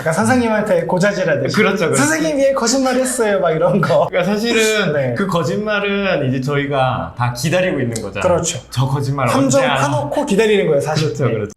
약간 선생님한테 고자질하듯이. 그렇죠. 선생님이 왜 거짓말했어요? 막 이런 거. 그러니까 사실은 네. 그 거짓말은 이제 저희가 다 기다리고 있는 거잖아요. 그렇죠. 저 거짓말 함정 언제 하나. 파놓고 기다리는 거예요, 사실. 그렇죠, 그렇죠.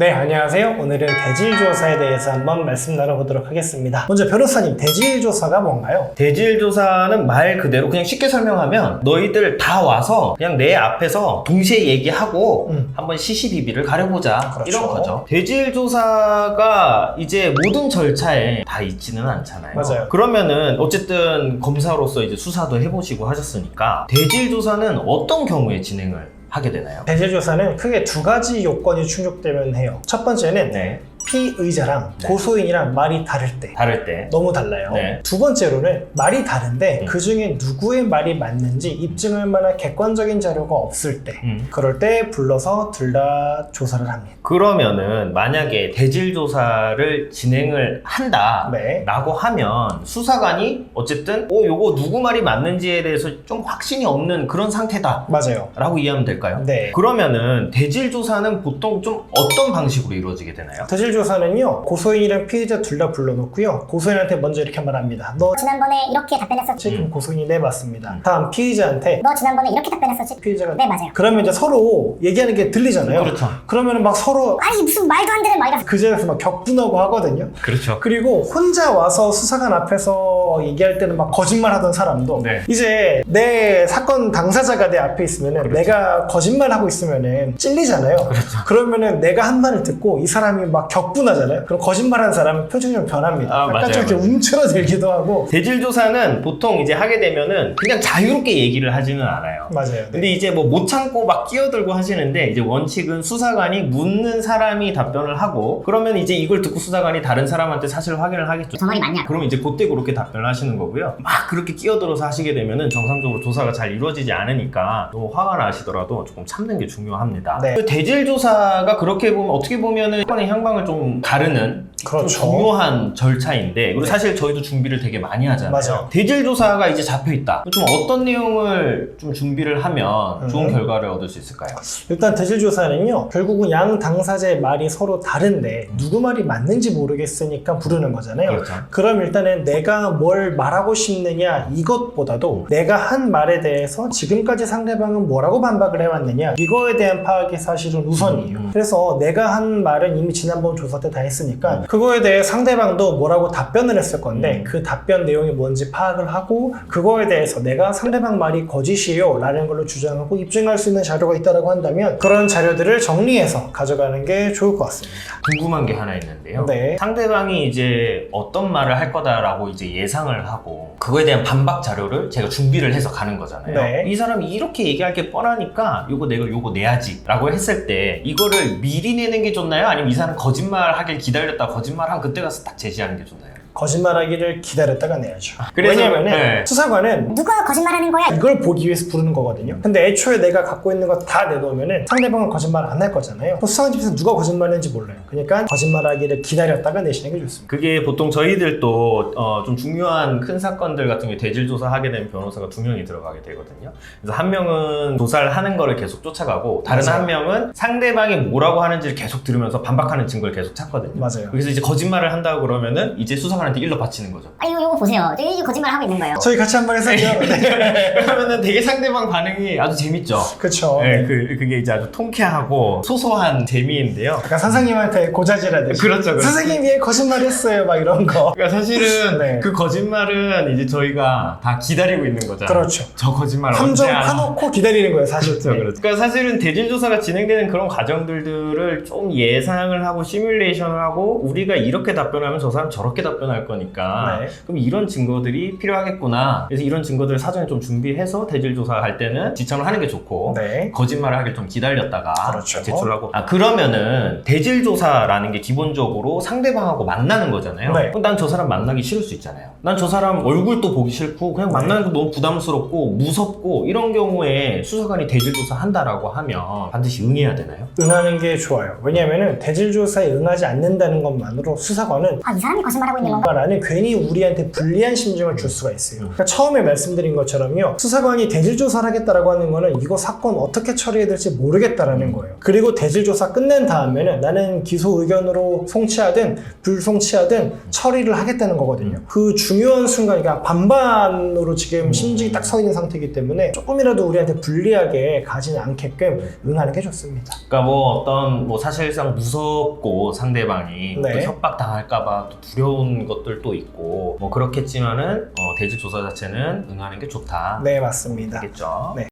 네, 안녕하세요. 오늘은 대질조사에 대해서 한번 말씀 나눠보도록 하겠습니다. 먼저 변호사님, 대질조사가 뭔가요? 대질조사는 말 그대로 그냥 쉽게 설명하면 너희들 다 와서 그냥 내 앞에서 동시에 얘기하고 한번 시시비비를 가려보자. 그렇죠. 이런 거죠. 대질조사가 이제 모든 절차에 다 있지는 않잖아요. 맞아요. 그러면은 어쨌든 검사로서 이제 수사도 해보시고 하셨으니까 대질조사는 어떤 경우에 진행을 하게 되나요? 대질조사는 크게 두 가지 요건이 충족되면 해요. 첫 번째는 네. 피의자랑 네. 고소인이랑 말이 다를 때. 다를 때. 너무 달라요. 네. 두 번째로는 말이 다른데 그 중에 누구의 말이 맞는지 입증할 만한 객관적인 자료가 없을 때 그럴 때 불러서 둘 다 조사를 합니다. 그러면은 만약에 대질조사를 진행을 한다 네. 라고 하면 수사관이 어쨌든 요거 누구 말이 맞는지에 대해서 좀 확신이 없는 그런 상태다 맞아요. 라고 이해하면 될까요? 네. 그러면은 대질조사는 보통 좀 어떤 방식으로 이루어지게 되나요? 대질조사는요, 고소인이랑 피의자 둘 다 불러놓고요, 고소인한테 먼저 이렇게 말합니다. 너 지난번에 이렇게 답변했었지. 지금 고소인이 네 맞습니다. 다음 피의자한테 너 지난번에 이렇게 답변했었지. 피의자가 네, 맞아요. 그러면 이제 서로 얘기하는 게 들리잖아요. 그렇죠. 그러면 막 서로 아니 무슨 말도 안 되는 말이라. 그 자리에서 막 격분하고 하거든요. 그렇죠. 그리고 혼자 와서 수사관 앞에서 얘기할 때는 막 거짓말 하던 사람도 네. 이제 내 사건 당사자가 내 앞에 있으면은 그렇죠. 내가 거짓말 하고 있으면은 찔리잖아요. 그렇죠. 그러면은 내가 한 말을 듣고 이 사람이 막 격분하잖아요. 그럼 거짓말하는 사람은 표정이 좀 변합니다. 아, 약간 맞아요, 좀 이렇게 맞아요. 움츠러들기도 하고. 대질조사는 보통 이제 하게 되면은 그냥 자유롭게 얘기를 하지는 않아요. 맞아요. 네. 근데 이제 뭐 못 참고 막 끼어들고 하시는데 이제 원칙은 수사관이 묻는 사람이 답변을 하고 그러면 이제 이걸 듣고 수사관이 다른 사람한테 사실 확인을 하겠죠. 저 말이 맞냐? 그러면 이제 그때 그렇게 답변을 하시는 거고요. 막 그렇게 끼어들어서 하시게 되면은 정상적으로 조사가 잘 이루어지지 않으니까 또 화가 나시더라도 조금 참는 게 중요합니다. 네. 그 대질조사가 그렇게 보면 어떻게 보면은 사건의 향방을 좀 가르는 그렇죠. 좀 중요한 절차인데 그리고 네. 사실 저희도 준비를 되게 많이 하잖아요. 맞아요. 대질조사가 이제 잡혀있다. 좀 어떤 내용을 좀 준비를 하면 좋은 결과를 얻을 수 있을까요? 일단 대질조사는요, 결국은 양 당사자의 말이 서로 다른데 누구 말이 맞는지 모르겠으니까 부르는 거잖아요. 그렇죠. 그럼 일단은 내가 뭘 말하고 싶느냐 이것보다도 내가 한 말에 대해서 지금까지 상대방은 뭐라고 반박을 해왔느냐 이거에 대한 파악이 사실은 우선이에요. 그래서 내가 한 말은 이미 지난번 조사 때 다 했으니까 그거에 대해 상대방도 뭐라고 답변을 했을 건데 그 답변 내용이 뭔지 파악을 하고 그거에 대해서 내가 상대방 말이 거짓이에요 라는 걸로 주장하고 입증할 수 있는 자료가 있다고 한다면 그런 자료들을 정리해서 가져가는 게 좋을 것 같습니다. 궁금한 게 하나 있는데요. 네. 상대방이 이제 어떤 말을 할 거다라고 이제 예상을 하고 그거에 대한 반박 자료를 제가 준비를 해서 가는 거잖아요. 네. 이 사람이 이렇게 얘기할 게 뻔하니까 내가 요거 내야지 라고 했을 때 이거를 미리 내는 게 좋나요? 아니면 이 사람 거짓말 하길 기다렸다 거짓말한 그때 가서 딱 제시하는 게 좋나요? 거짓말하기를 기다렸다가 내야죠. 그래서, 왜냐면은 네. 수사관은 누가 거짓말하는 거야? 이걸 보기 위해서 부르는 거거든요. 근데 애초에 내가 갖고 있는 거 다 내놓으면은 상대방은 거짓말 안 할 거잖아요. 수사관 집에서 누가 거짓말했는지 몰라요. 그러니까 거짓말하기를 기다렸다가 내시는 게 좋습니다. 그게 보통 저희들도 좀 중요한 큰 사건들 같은 게 대질조사 하게 되면 변호사가 2명이 들어가게 되거든요. 그래서 한 명은 조사를 하는 거를 계속 쫓아가고 다른 맞아요. 한 명은 상대방이 뭐라고 하는지를 계속 들으면서 반박하는 증거를 계속 찾거든요. 맞아요. 그래서 이제 거짓말을 한다고 그러면은 이제 수사관한테 일러 바치는 거죠. 아 이거 보세요. 이거 거짓말 하고 있는 거예요. 저희 같이 한번 해서요. 네. 그러면은 되게 상대방 반응이 아주 재밌죠. 그쵸. 네, 네. 그게 이제 아주 통쾌하고 소소한 재미인데요. 약간 선생님한테 고자질하듯이. 그렇죠, 그렇죠. 선생님이 왜 거짓말했어요? 막 이런 거. 그러니까 사실은 네. 그 거짓말은 이제 저희가 다 기다리고 있는 거잖아요. 그렇죠. 저 거짓말 함정 언제 하나. 파놓고 기다리는 거예요, 사실. 그렇죠, 그렇죠. 그러니까 사실은 대질조사가 진행되는 그런 과정들을 좀 예상을 하고 시뮬레이션을 하고 우리가 이렇게 답변하면 저 사람 저렇게 답변할 거니까 네. 그럼 이런 증거들이 필요하겠구나. 그래서 이런 증거들을 사전에 좀 준비해서 대질조사 할 때는 지참을 하는 게 좋고 네. 거짓말을 하길 좀 기다렸다가 그렇죠. 제출하고 그러면은 대질조사라는 게 기본적으로 상대방하고 만나는 거잖아요. 네. 그럼 난 저 사람 만나기 싫을 수 있잖아요. 난 저 사람 얼굴도 보기 싫고 그냥 만나는 거 너무 부담스럽고 무섭고 이런 경우에 수사관이 대질조사 한다라고 하면 반드시 응해야 되나요? 응하는 게 좋아요. 왜냐하면 대질조사에 응하지 않는다는 것만으로 수사관은 아, 이 사람이 거짓말하고 있는 건가? 라는 괜히 우리한테 불리한 심정을 줄 수가 있어요. 그러니까 처음에 말씀드린 것처럼요. 수사관이 대질조사를 하겠다라고 하는 거는 이거 사건 어떻게 처리해야 될지 모르겠다라는 거예요. 그리고 대질조사 끝낸 다음에는 나는 기소 의견으로 송치하든 불송치하든 처리를 하겠다는 거거든요. 그 중요한 순간, 그러니까 반반으로 지금 심증이 딱 서 있는 상태이기 때문에 조금이라도 우리한테 불리하게 가지는 않게끔 응하는 게 좋습니다. 그러니까 뭐 어떤 뭐 사실상 무섭고 상대방이 네. 또 협박 당할까봐 또 두려운 것들도 있고 뭐 그렇겠지만은 대질 조사 자체는 응하는 게 좋다. 네, 맞습니다. 알겠죠? 네.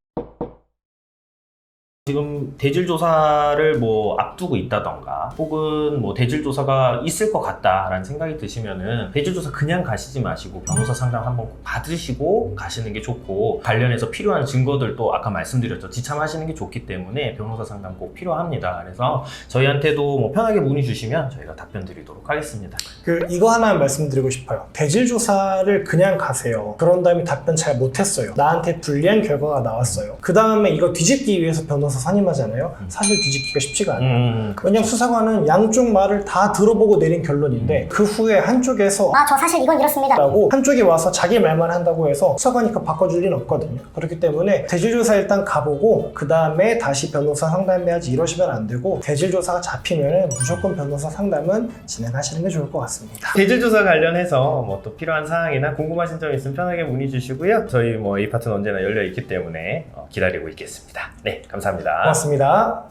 지금 대질 조사를 뭐 앞두고 있다던가 혹은 뭐 대질 조사가 있을 것 같다라는 생각이 드시면은 대질 조사 그냥 가시지 마시고 변호사 상담 한번 꼭 받으시고 가시는 게 좋고 관련해서 필요한 증거들도 아까 말씀드렸죠. 지참하시는 게 좋기 때문에 변호사 상담 꼭 필요합니다. 그래서 저희한테도 뭐 편하게 문의 주시면 저희가 답변 드리도록 하겠습니다. 이거 하나 말씀드리고 싶어요. 대질조사를 그냥 가세요. 그런 다음에 답변 잘 못했어요. 나한테 불리한 결과가 나왔어요. 그 다음에 이거 뒤집기 위해서 변호사 선임하잖아요. 사실 뒤집기가 쉽지가 않아요. 왜냐면 수사관은 양쪽 말을 다 들어보고 내린 결론인데 그 후에 한쪽에서 아, 저 사실 이건 이렇습니다. 라고 한쪽이 와서 자기 말만 한다고 해서 수사관이 그거 바꿔줄 리는 없거든요. 그렇기 때문에 대질조사 일단 가보고 그 다음에 다시 변호사 상담해야지 이러시면 안 되고 대질조사가 잡히면 무조건 변호사 상담은 진행하시는 게 좋을 것 같습니다. 대질 조사 관련해서 뭐 또 필요한 사항이나 궁금하신 점 있으면 편하게 문의 주시고요. 저희 뭐 이 파트는 언제나 열려 있기 때문에 기다리고 있겠습니다. 네, 감사합니다. 고맙습니다.